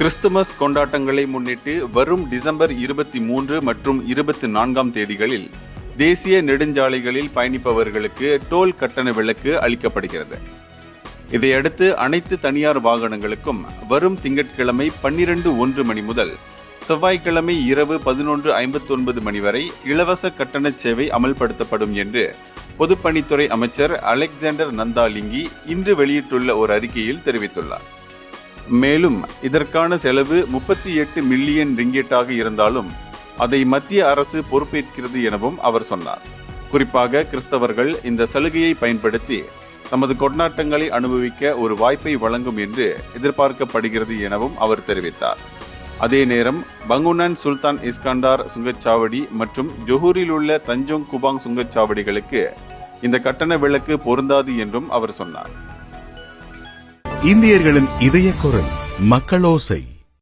Christmas கொண்டாட்டங்களை முன்னிட்டு வரும் டிசம்பர் 23 மற்றும் 24 தேதிகளில் தேசிய நெடுஞ்சாலைகளில் பயணிப்பவர்களுக்கு டோல் கட்டண விலக்கு அளிக்கப்படுகிறது. இதையடுத்து அனைத்து தனியார் வாகனங்களுக்கும் வரும் திங்கட்கிழமை 12:01 மணி முதல் செவ்வாய்க்கிழமை இரவு 11:59 மணி வரை இலவச கட்டண சேவை அமல்படுத்தப்படும் என்று பொதுப்பணித்துறை அமைச்சர் அலெக்சாண்டர் நந்தாலிங்கி இன்று வெளியிட்டுள்ள ஒரு அறிக்கையில் தெரிவித்துள்ளார். மேலும் இதற்கான செலவு 38 மில்லியன் ரிங்கெட்டாக இருந்தாலும் அதை மத்திய அரசு பொறுப்பேற்கிறது எனவும் அவர் சொன்னார். குறிப்பாக கிறிஸ்தவர்கள் இந்த சலுகையை பயன்படுத்தி தமது கொண்டாட்டங்களை அனுபவிக்க ஒரு வாய்ப்பை வழங்கும் என்று எதிர்பார்க்கப்படுகிறது எனவும் அவர் தெரிவித்தார். அதே நேரம் பங்குனன் சுல்தான் இஸ்கண்டார் சுங்கச்சாவடி மற்றும் ஜொஹூரில் உள்ள தஞ்சோங் குபாங் சுங்கச்சாவடிகளுக்கு இந்த கட்டண விலக்கு பொருந்தாது என்றும் அவர் சொன்னார். இந்தியர்களின் இதய குரல் மக்களோசை.